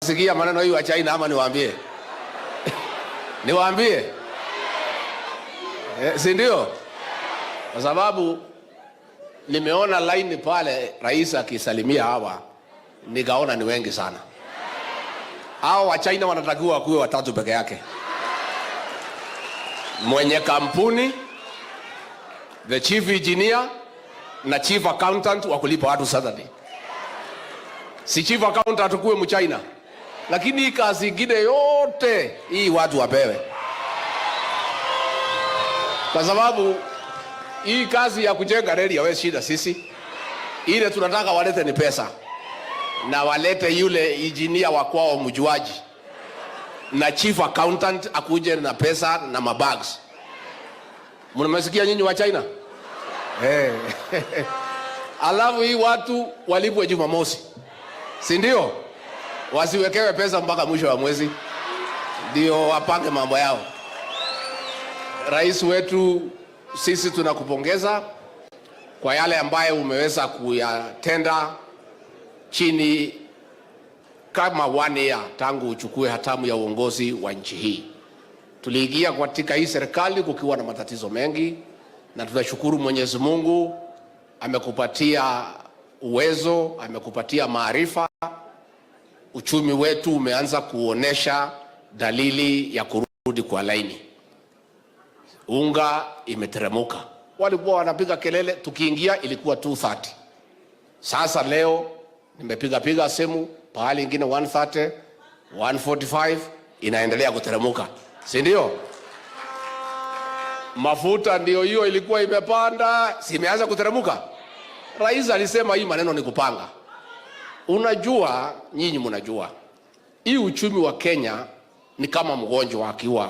Mnasikia maneno hii wa China ama niwaambie? Niwaambie? Si ndio? Kwa sababu nimeona line pale rais akisalimia hawa, nikaona ni wengi sana. Hao wa China wanatakiwa kuwe watatu peke yake. Mwenye kampuni, the chief engineer na chief accountant wa kulipa watu Saturday. Si chief accountant kuwe mchina. Lakini hii kazi ingine yote hii watu wapewe. Kwa sababu hii kazi ya kujenga reli ya shida sisi. Ile tunataka walete ni pesa. Na walete yule engineer wa kwao mjuaji. Na chief accountant akuje na pesa na mabags. Mnamesikia nyinyi wa China? Alafu hii watu walipwe Jumamosi. Si ndio? Wasiwekewe pesa mpaka mwisho wa mwezi. Ndio wapange mambo yao. Rais wetu, sisi tunakupongeza kwa yale ambaye umeweza kuyatenda chini kama 1 year tangu uchukue hatamu ya uongozi wa nchi hii. Tuliingia katika hii serikali kukiwa na matatizo mengi, na tunashukuru Mwenyezi Mungu amekupatia uwezo, amekupatia maarifa. Uchumi wetu umeanza kuonesha dalili ya kurudi kwa laini. Unga imeteremuka. Walikuwa wanapiga kelele, tukiingia ilikuwa 230. Sasa leo nimepiga simu pahali ingine 130, 145, inaendelea kuteremuka. Si ndio? Mafuta ndio hiyo ilikuwa imepanda, si imeanza kuteremuka. Rais alisema hii maneno ni kupanga. Unajua, nyinyi mnajua, hii uchumi wa Kenya ni kama mgonjwa akiwa